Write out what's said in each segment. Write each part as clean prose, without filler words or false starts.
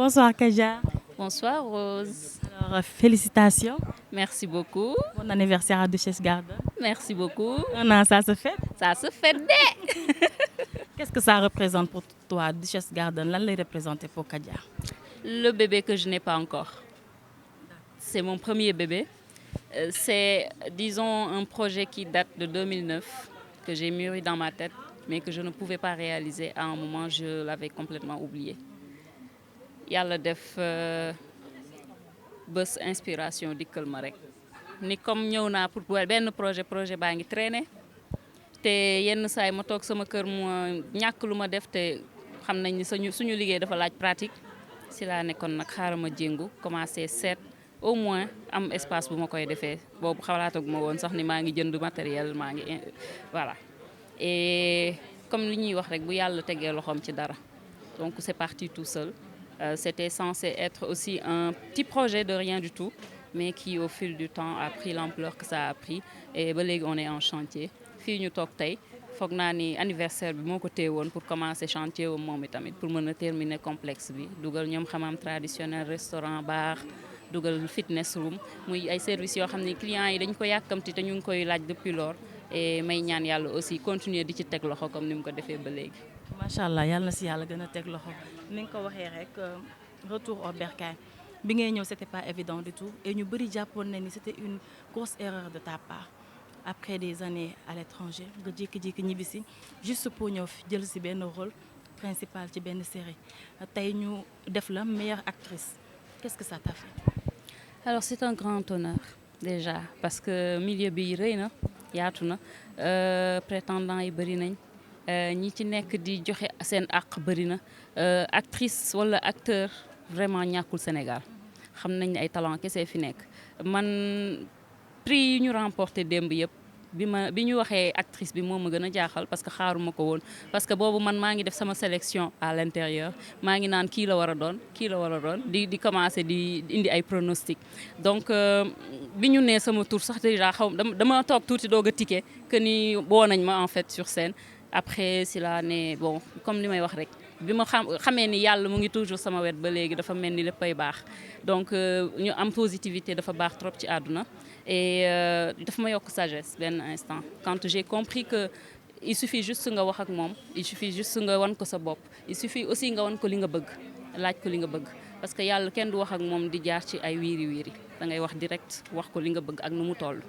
Bonsoir Kaja. Bonsoir Rose. Alors, félicitations. Merci beaucoup. Bon anniversaire à Duchesse Garden. Merci beaucoup. Non, ça se fait. Ça se fait dès. Qu'est-ce que ça représente pour toi, Duchesse Garden? Lan lay représenter pour Kaja? Le bébé que je n'ai pas encore. C'est mon premier bébé. C'est, disons, un projet qui date de 2009, que j'ai mûri dans ma tête, mais que je ne pouvais pas réaliser. À un moment, je l'avais complètement oublié. Yàlla def bés inspiration dikkal ma rek ni comme ñëw naa pour benn projet baa ngi traîner te yenn saay ma toog sama kër mu ñàkk lu ma def te xam nañ ni suñu liggéey dafa laaj pratique si laa nekkoon nag xaaral ma jéngu commencé seet au moins am espace bu ma koy defee boobu xalaataguma woon sax ni maa ngi jënd matériel maa ngi voilà et comme li ñuy wax rek bu yàlla tegee loxoom ci dara donc c'est parti tout seul. C'était censé être aussi un petit projet de rien du tout, mais qui au fil du temps a pris l'ampleur que ça a pris. Et ba léegi on est en chantier. Fii ñu toog tey foog naa ni anniversaire bi moo ko téye woon pour commencer chantier wu moom itamit pour mën a terminer complexe bi dugal ñoom xamam traditionnel restaurant bar dugal fitness room muy ay services yoo xam ne clients yi dañ ko yàkkamti te ñu ngi koy laaj depuis lors et may ñaan yàlla aussi continuer di ci teg loxo comme ni mu ko defee ba léegi. macha allah yàlla na si yàlla gën a teg loxo ni nga ko waxee rek retour au bercail bi ngay ñëw c'était pas évident du tout et ñu bëri jàppoon na ni c'était une grosse erreur de ta part après des années à l'étranger nga jékki-jékki ñibbisi juste pour ñëw jël si benn rôle principal ci benn série tey ñu def la meilleure actrice qu'est-ce que ça t'a fait? Alors c'est un grand honneur déjà parce que milieu bi rëy na yaatu na prétendants yi bëri nañ. ñi ci nekk di joxe seen àq bëri na actrice wala acteur vraiment ñàkkul Sénégal xam nañ ne ay talent kese fi nekk man prix yi ñu remporté démb yëpp bi ñu waxee actrice bi moo ma gën a jaaxal parce que xaaruma ko woon parce que boobu man maa ngi def sama sélection à l'intérieur maa ngi naan kii la war a doon di commencer di indi ay pronostic donc bi ñu nee sama tour sax déjà dama toog tuuti doog a ticket que ni woo nañ ma en fait sur scène. Après si la ne bon comme li may wax rek bi ma xamee ni yàlla mu ngi toujours sama wet ba léegi dafa mel ni léppay baax donc ñu am positivité dafa baax trop ci àdduna et dafa ma yokk sagesse benn instant quand j'ai compris que il suffit juste nga wax ak moom il suffit juste nga wan ko sa bopp il suffit aussi nga wan ko li nga bëgg laaj ko li nga bëgg parce que yàlla kenn du wax ak moom di jaar ci ay wiiri da ngay wax direct wax ko li nga bëgg ak nu mu toll.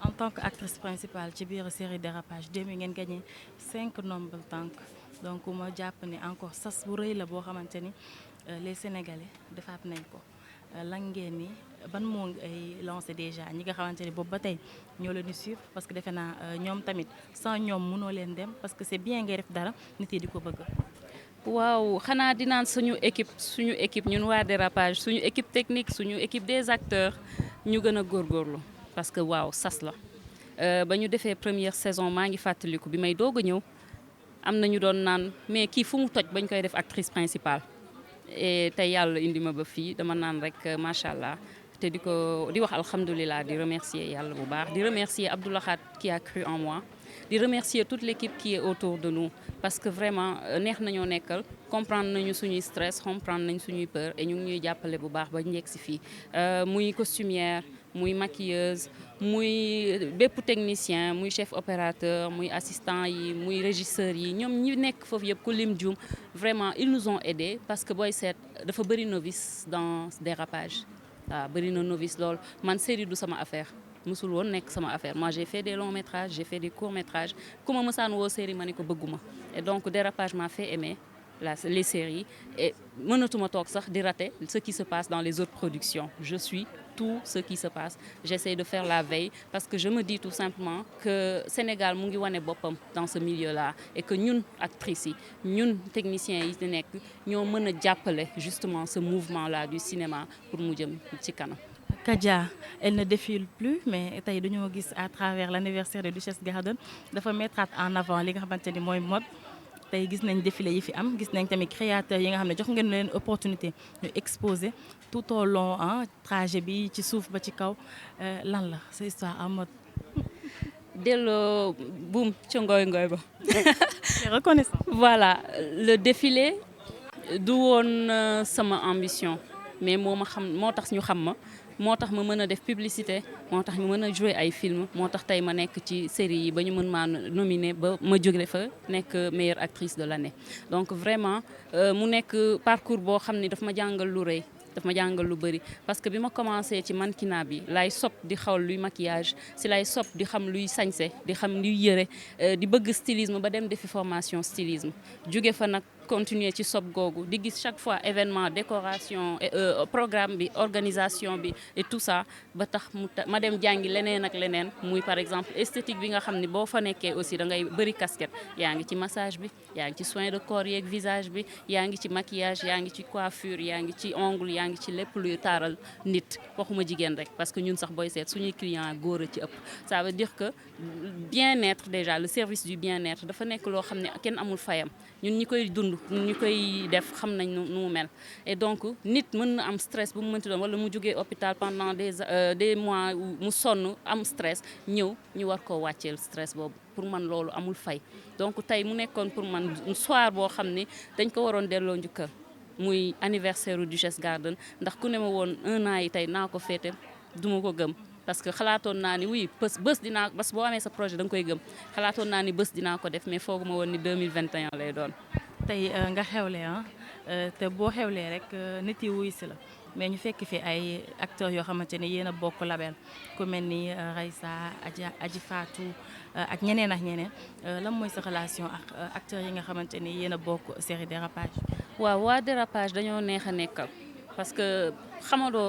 En tant qu'actrice principale ci biir série Dérapage démb ngeen gagné 5 Ndombal Tànk donc ma jàpp ne encore sas bu rëy la boo xamante ni les Sénégalais defaat nañ ko lan ngeen ni ban moo ay lancé déjà ñi nga xamante ni boobu ba tey ñoo leen di suivre parce que defe naa ñoom tamit sans ñoom mënoo leen dem parce que c'est bien ngay def dara nit yi di ko bëgg. waaw xanaa dinaan suñu équipe ñun waa Dérapage suñu équipe technique suñu équipe des acteurs ñu gën a góorgóorlu. parce que waaw sas la ba ñu defee première saison maa ngi fàttaliku bi may doog a ñëw am na ñu doon naan mais kii fu mu toj bañ koy def actrice principale et tey yàlla indi ma ba fii dama naan rek macha allah te di wax alhamdulilah di remercier yàlla bu baax di remercier Abdoulahat qui a cru en moi di remercier toute l'équipe qui est autour de nous parce que vraiment neex nañoo nekkal comprendre nañu suñuy stress comprendre nañ suñuy peur et ñu ngi ñuy jàppale bu baax ba njëkk si fii muy costumière muy maquilleuse muy bépp technicien muy chef opérateur muy assistant yi muy régisseur yi ñoom ñi nekk foofu yëpp ku lim juum vraiment ils nous ont aidés parce que booy seet dafa bëri novice dans Dérapage waaw bëri na novice lool man série du sama affaire musul woon nekk sama affaire moi j'ai fait des longs métrages j'ai fait des courts métrages ku ma mësaan woo série ma ne ko bëgguma et donc Dérapage m'a fait aimer les séries et mënatuma toog sax di rater ce qui se passe dans les autres productions je suis tout ce qui se passe j'essaie de faire la veille parce que je me dis tout simplement que Sénégal mu ngi wane boppam dans ce milieu-là et que ñun actrices yi ñun techniciens yi nekk ñoo mën a jàppale justement ce mouvement-là du cinéma pour mu jëm ci kanam. Kaja elle ne défile plus mais tey dañoo gis à travers l'anniversaire de Duchesse Garden dafa mettre en avant li nga xamante ni mooy mode tey gis nañ défilé yi fi am gis nañ tamit créateurs yi nga xam ne jox ngeen leen opportunité ñu exposer tout au long trajet bi ci suuf ba ci kaw lan la sa histoire en mode. delloo buum ca ngooy ba. c'est reconnaissant. Voilà le défilé du woon sama ambition mais moo ma xam moo tax ñu xam ma moo tax ma mën a def publicité moo tax ñu mën a jouer ay film moo tax tey ma nekk ci série yi ba ñu mën maa nominer ba ma jóge fa nekk meilleure actrice de l'année donc vraiment mu nekk parcours boo xam ni daf ma jàngal lu rëy daf ma jàngal lu bëri parce que bi ma commencé ci mannequinat bi laay sopp di xawal luy maquillage si lay sopp di xam luy sañse di xam luy yëre di bëgg stylisme ba dem defi formation stylisme jóge fa nag continuer ci sob googu di gis chaque fois événement décoration programme bi organisation bi et tout ça ba tax ma dem jàngi leneen ak leneen muy par exemple esthétique bi nga xam ni boo fa nekkee aussi da ngay bëri casquette yaa ngi ci massage bi yaa ngi ci soin de corps yeeg visage bi yaa ngi ci maquillage yaa ngi ci coiffure yaa ngi ci ongle yaa ngi ci lépp luy taaral nit waxuma jigéen rek parce que ñun sax booy seet suñuy client góor a ci ëpp ça veut dire que bien-être déjà le service du bien-être dafa nekk loo xam ne kenn amul fayam ñun ñi koy dund ñun ñi koy def xam nañ nu mu mel et donc nit mën na am stress bu mu mënti doon wala mu jógee hôpital pendant des mois mu sonn am stress ñëw ñu war koo wàcceel stress boobu pour man loolu amul fay donc tey mu nekkoon pour man soir boo xam ne dañ ko waroon delloo njukkal muy anniversaire u Duchesse Garden ndax ku ne ma woon 1 an yi tey naa ko féete duma ko gëm parce que xalaatoon naa ni oui bés dinaa bés boo amee sa projet da nga koy gëm xalaatoon naa ni bés dinaa ko def mais fooguma woon ni 2021 lay doon. tey nga xewle te boo xewlee rek nit yi wuy si la mais ñu fekk fi ay acteurs yoo xamante ne yéen a bokk label ku mel ni Raissa Aji Fatou ak ñeneen ak ñeneen lan mooy sa relation ak acteurs yi nga xamante ni yéen a bokk série Dérapage. waaw waa Dérapage dañoo neex a nekkal parce que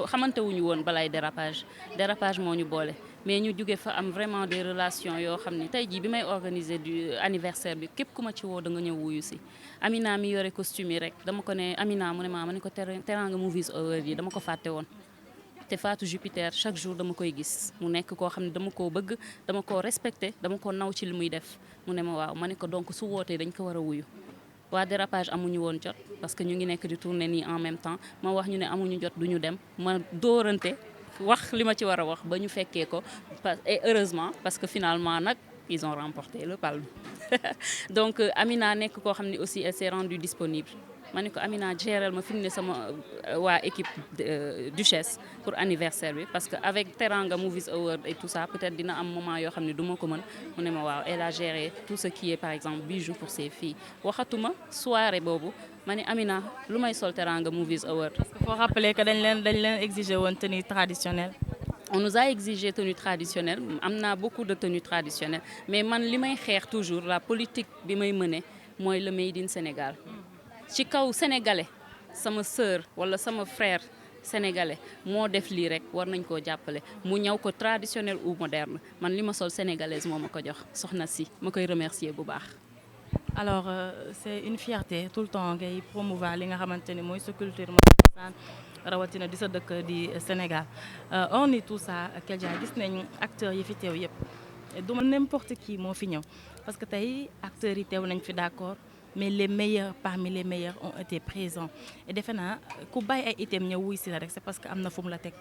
xamante wuñu woon balay Dérapage moo ñu boole mais ñu jóge fa am vraiment des relations yoo xam ni tey jii bi may organiser du anniversaire bi képp ku ma ci woo da nga ñëw wuyu si Amina mi yore costume yi rek dama ko ne Amina mu ne ma ne ko Teranga Movies Awards yi dama ko fàtte woon te Fatou Jupiter chaque jour dama koy gis mu nekk koo xam ne dama koo bëgg dama koo respecté dama ko naw ci li muy def mu ne ma waaw ma ne ko donc su wootee dañ ko war a wuyu waa Dérapage amuñu woon jot parce que ñu ngi nekk di tourner nii en même temps ma wax ñu ne amuñu jot duñu dem ma dóorante wax li ma ci war a wax ba ñu fekkee ko et heureusement parce que finalement nag ils ont remporté le palme donc Amina nekk koo xam ne aussi elle s'est rendue disponible ma ne ko Amina géral ma fi mu ne sama waa équipe Duchesse pour anniversaire bi parce que avec Teranga Movies Award et tout ça peut-être dina am moment yoo xam ne du ma ko mën mu ne ma waaw elle a géré tout ce qui est par exemple bijoux pour ses filles waxatuma soirée boobu ma ne Amina lu may sol Teranga Movies Award. parce que faut rappeler que dañ leen exiger woon tenue traditionnelle. On nous a exigé tenue traditionnelle am naa beaucoup de tenues traditionnelles mais man li may xeex toujours la politique bi may mëne mooy le made in Sénégal. ci kaw sénégalais sama sœur wala sama frère sénégalais moo def lii rek war nañ koo jàppale mu ñëw ko traditionnel ou moderne man li ma sol sénégalaise moo ma ko jox soxna si ma koy remercier bu baax. alors c'est une fierté tout le temps ngay promouvoir li nga xamante ni mooy sa culture mooy rawatina di sa dëkk di Sénégal on est tout ça Keldia gis nañ acteurs yi fi teew yëpp du ma n'importe qui moo fi ñëw parce que tey acteurs yi teew nañ fi d'accord. mais les meilleurs parmi les meilleurs ont été présents et defe naa ku bàyyi ay item ñëw wuy si la rek c'est parce que am na fu mu la teg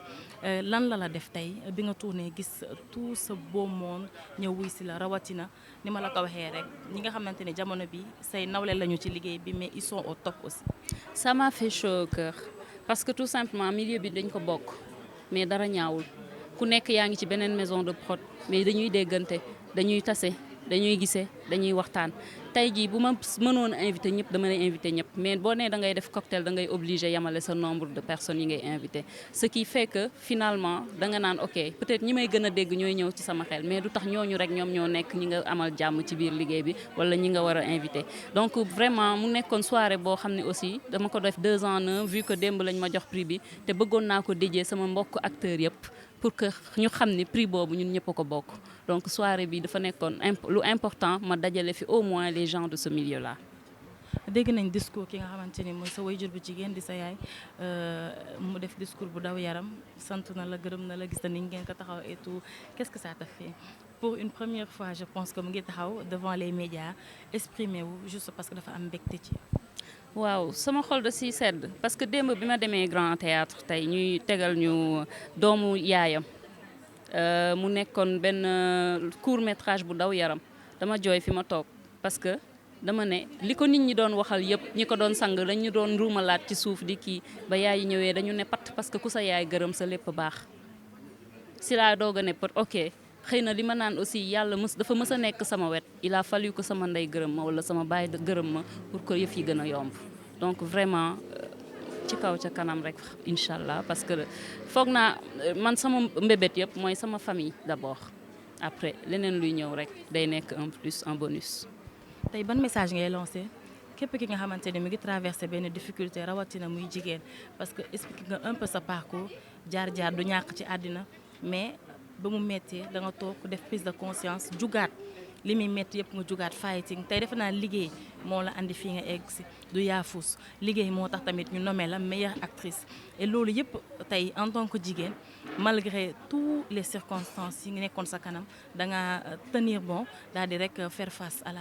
lan la def tey bi nga tourné gis tout ce beau monde ñëw wuy si la rawatina ni ma la ko waxee rek ñi nga xamante ne jamono bi say nawle lañu ci liggéey bi mais ils sont au top aussi. Ça m'a fait chaud au cœur parce que tout simplement milieu bi dañ ko bokk mais dara ñaawul ku nekk yaa ngi ci beneen maison de prod mais dañuy déggante dañuy tase dañuy gisee dañuy waxtaan. tey jii bu ma mënoon invité ñëpp dama lay invité ñëpp mais boo nee da ngay def cocktail da ngay obligé yamale sa nombre de personnes yi ngay invité ce qui fait que finalement da nga naan ok peut-être ñi may gën a dégg ñooy ñëw ci sama xel mais du tax ñooñu rek ñoom ñoo nekk ñi nga amal jàmm ci biir liggéey bi wala ñi nga war a invité donc vraiment mu nekkoon soirée boo xam ne aussi dama ko def 2 en 1 vu que démb lañ ma jox prix bi te bëggoon naa ko déjee sama mbokk acteurs yëpp pour que ñu xam ne prix boobu ñun ñëpp a ko bokk donc soirée bi dafa nekkoon lu important ma dajale fi au moins les gens de ce milieu là. dégg nañ discours ki nga xamante ni mooy sa waajur bu jigéen di sa yaay mu def discours bu daw yaram sant na la gërëm na la gis na ni ngeen ko taxaw et tout qu'est-ce que ça t'a fait pour une première fois je pense que mu ngi taxaw devant les médias exprimer wu juste parce que dafa am mbégte ci. waaw sama xol da siy sedd parce que démb bi ma demee Grand Théâtre tey ñuy tegal ñu doomu yaayam mu nekkoon benn court métrage bu daw yaram dama jooy fi ma toog parce que dama ne li ko nit ñi doon waxal yëpp ñi ko doon sang dañu doon ruumalaat ci suuf di kii ba yaay yi ñëwee dañu ne pat parce que ku sa yaay gërëm sa lépp baax si laa doog a ne pat ok xëy na li ma naan aussi yàlla dafa mës a nekk sama wet il a fallu que sama ndey gërëm ma wala sama baay gërëm ma pour que yëf yi gën a yomb donc vraiment ci kaw ca kanam rek incha allah parce que foog naa man sama mbébét yëpp mooy sama famille d'abord après leneen luy ñëw rek day nekk un plus un bonus. tey ban message ngay lancé képp ki nga xamante ne mi ngi traversé benn difficulté rawatina muy jigéen parce que expliqué nga un peu sa parcours jaar-jaar du ñàkk ci àddina mais ba mu méttee da nga toog def prise de conscience jugaat li muy métti yëpp nga jugaat fighting tey defe naa liggéey moo la andi fii nga egg si du yaafus liggéey moo tax tamit ñu nommé la meilleure actrice et loolu yëpp tey en tant que jigéen malgré toutes les circonstances yi nga nekkoon sa kanam da nga tenir bon daal di rek faire face à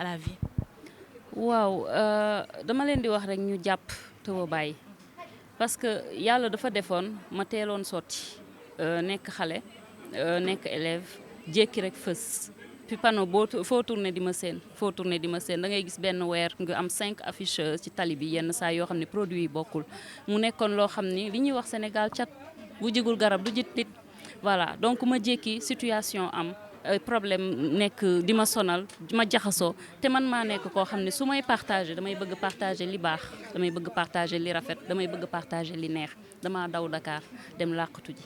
la vie. waaw dama leen di wax rek ñu jàpp te woo bàyyi parce que yàlla dafa defoon ma teeloon sotti nekk xale nekk élève jékki rek fës puis panneau foo tourné di ma seen da ngay gis benn weer nga am 5 affiches ci tali bi yenn saa yoo xam ne produit yi bokkul mu nekkoon loo xam ni li ñuy wax Sénégal cat bu jigul garab du jit nit voilà donc ma jékki situation am problème nekk di ma sonal ma jaxasoo te man maa nekk koo xam ne su may partager damay bëgg partager li baax damay bëgg partager li rafet damay bëgg partager li neex dama daw Dakar dem làqatu ji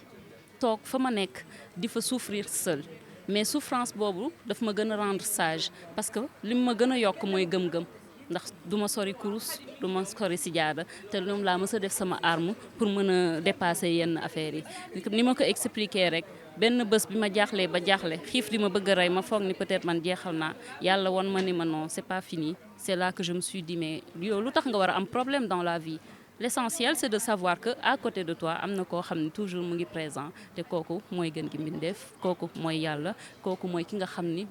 toog fa ma nekk di fa souffrir seul mais souffrance boobu daf ma gën a rendre sage parce que li ma gën a yokk mooy gëm-gëm ndax du ma sori kurus du ma sori sijaada te ñoom laa mës a def sama arme pour mën a dépasser yenn affaires yi ni ma ko expliquer rek benn bés bi ma jaaxlee ba jaaxle xiif di ma bëgg a rey ma foog ni peut-être man jeexal naa yàlla won ma ni ma non c'est pas fini c'est là que je me suis dit mais yow lu tax nga war a am problème dans la vie l'essentiel c'est de savoir que à côté de toi am na koo xam ne toujours mu ngi présent te kooku mooy gën gi mbindeef kooku mooy yàlla kooku mooy ki nga xam ni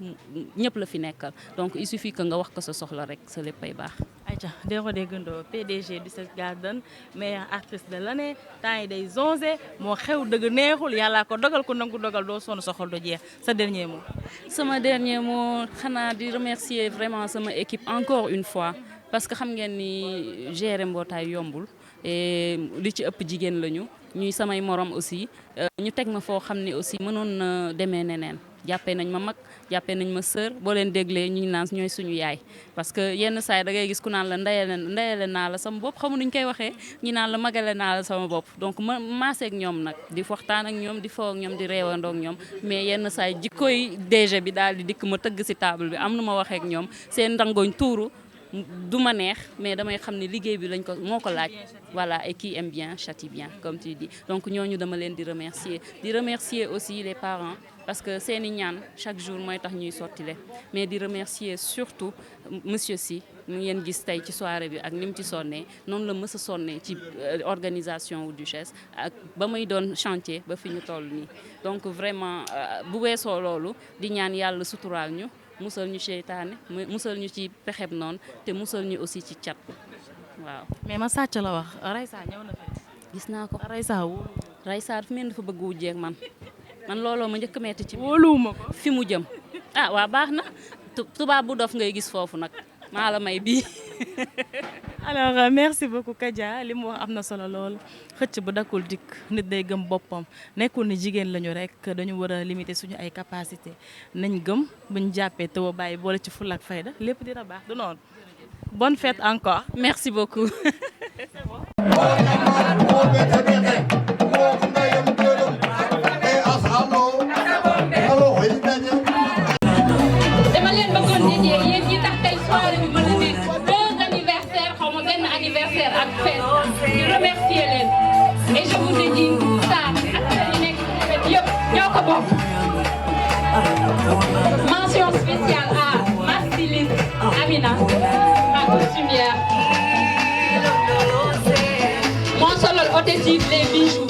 ñëpp la fi nekkal donc il suffit que nga wax ko sa soxla rek sa léppay baax. ayca Dero Guendo PDG du Seck Garden meilleure artiste de l'année temps yi day zonzé moo xew dëgg neexul yàllaa ko dogal ko nangu dogal doo sonn sa xol du jeex sa dernier mot. sama dernier mot xanaa di remercier vraiment sama équipe encore une fois. parce que xam ngeen ni gérer mbootaay yombul et li ci ëpp jigéen lañu ñuy samay morom aussi ñu teg ma foo xam ne aussi mënoon na demee neneen jàppee nañ ma mag jàppee nañ ma sœur boo leen déglee ñu naan ñooy suñu yaay parce que yenn saa yi da ngay gis ku naan la ndeyale naa la sama bopp xamu nuñ koy waxee ñi naan la magale naa la sama bopp donc ma maaseeg ñoom nag di waxtaan ak ñoom di foo ak ñoom di reewandoo ak ñoom mais yenn saa yi jikkooy DG bi daal di dikk ma tëgg ci table bi am nu ma waxee ak ñoom seen ndangooñ tuuru du ma neex mais damay xam ne liggéey bi lañ ko moo ko laaj voilà et qui aime bien châtie bien comme tu dis donc ñooñu dama leen di remercier aussi les parents parce que seeni ñaan chaque jour mooy tax ñuy sottile mais di remercier surtout monsieur Sy mu ngeen gis tey ci soirée bi ak ni mu ci sonnee noonu la mës a sonnee ci organisation wu Duchesse ak ba muy doon chantier ba fi ñu toll nii donc vraiment bu weesoo loolu di ñaan yàlla suturaal ñu musal ñu seytaane musal ñu ci pexeb noonu te musal ñu aussi ci cat waaw. mais ma sàcc la wax Raysa ñëw na fi. gis naa ko Raysa wóolu. Raysa dafa mel dafa bëgg wujjeeg man looloo ma njëkk metti ci. wóoluwuma ko fi mu jëm. ah waa baax na tubaab bu dof ngay gis foofu nag maa la may bii. alors merci beaucoup Kadia li mu wax am na solo lool xëcc bu dakkul dikk nit day gëm boppam nekkul ni jigéen lañu rek dañu war a limiter suñu ay capacité nañ gëm buñ jàppee taw a bàyyi boole ci fulla ak fayda lépp dina baax du noonu. bonne fête encore. merci beaucoup. dama leen bëggoon dédié yéen ñi tax tey soirée bi mën a nekk 2 anniversaires xaw ma benn anniversaire ak fête di remercier leen et je vous dédie ça ak ñi nekk ci fête yëpp ñoo ko bokk. mention spéciale à ma styliste Amina ma costumière moo solal hôtesse les bijoux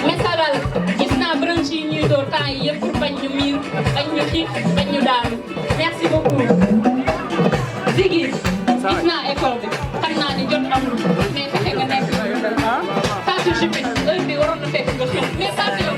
mesalal gis naa brunch yi ñuy door temps yi yëpp pour bañ ñu miir bañ ñu xiif bañ ñu daanu merci beaucoup Ziggy gis naa effort bi xam naa ni jot amul mais fexe nga nekk Fatou Jupit heure bi waroon na fekk nga xiif mais Fatou yow